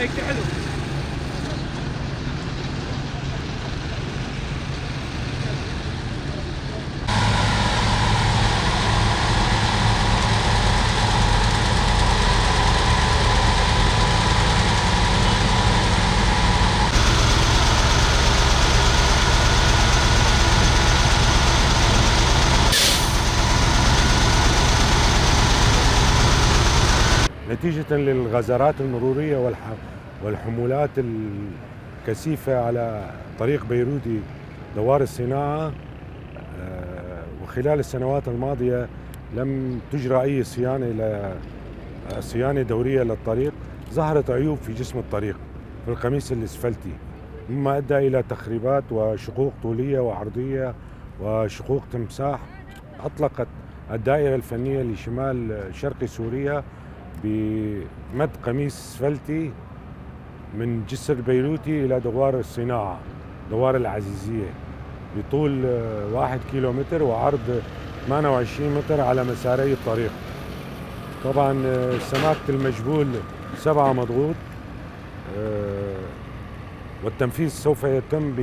حلو. نتيجة للغزارات المرورية والحمولات الكثيفة على طريق بيروتي دوار الصناعة، وخلال السنوات الماضية لم تجرى أي صيانة دورية للطريق. ظهرت عيوب في جسم الطريق في القميص الإسفلتي، مما أدى إلى تخريبات وشقوق طولية وعرضية وشقوق تمساح. أطلقت الدائرة الفنية لشمال شرق سوريا بمد قميص اسفلتي من جسر بيروتي إلى دوار الصناعة، دوار العزيزية، بطول 1 كيلومتر وعرض 28 متر على مساري الطريق. طبعا سماكة المجبول 7 مضغوط، والتنفيذ سوف يتم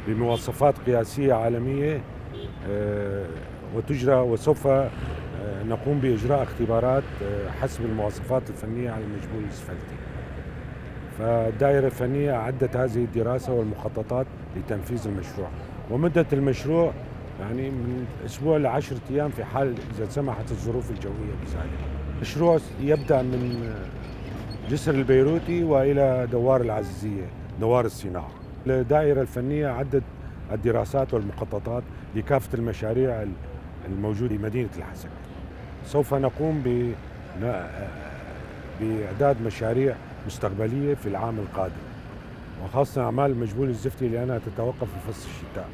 بمواصفات قياسية عالمية، وسوف نقوم بإجراء اختبارات حسب المواصفات الفنية على المجبول الإسفلتي. فالدائرة الفنية أعدت هذه الدراسة والمخططات لتنفيذ المشروع، ومدة المشروع يعني من أسبوع ل10 أيام في حال إذا سمحت الظروف الجوية بذلك. المشروع يبدأ من جسر البيروتي وإلى دوار العزيزية، دوار الصناعة. الدائرة الفنية عدت الدراسات والمخططات لكافة المشاريع الموجودة في مدينة الحسكة. سوف نقوم بإعداد مشاريع مستقبلية في العام القادم، وخاصة أعمال المجبول الزفتي لأنها تتوقف في فصل الشتاء.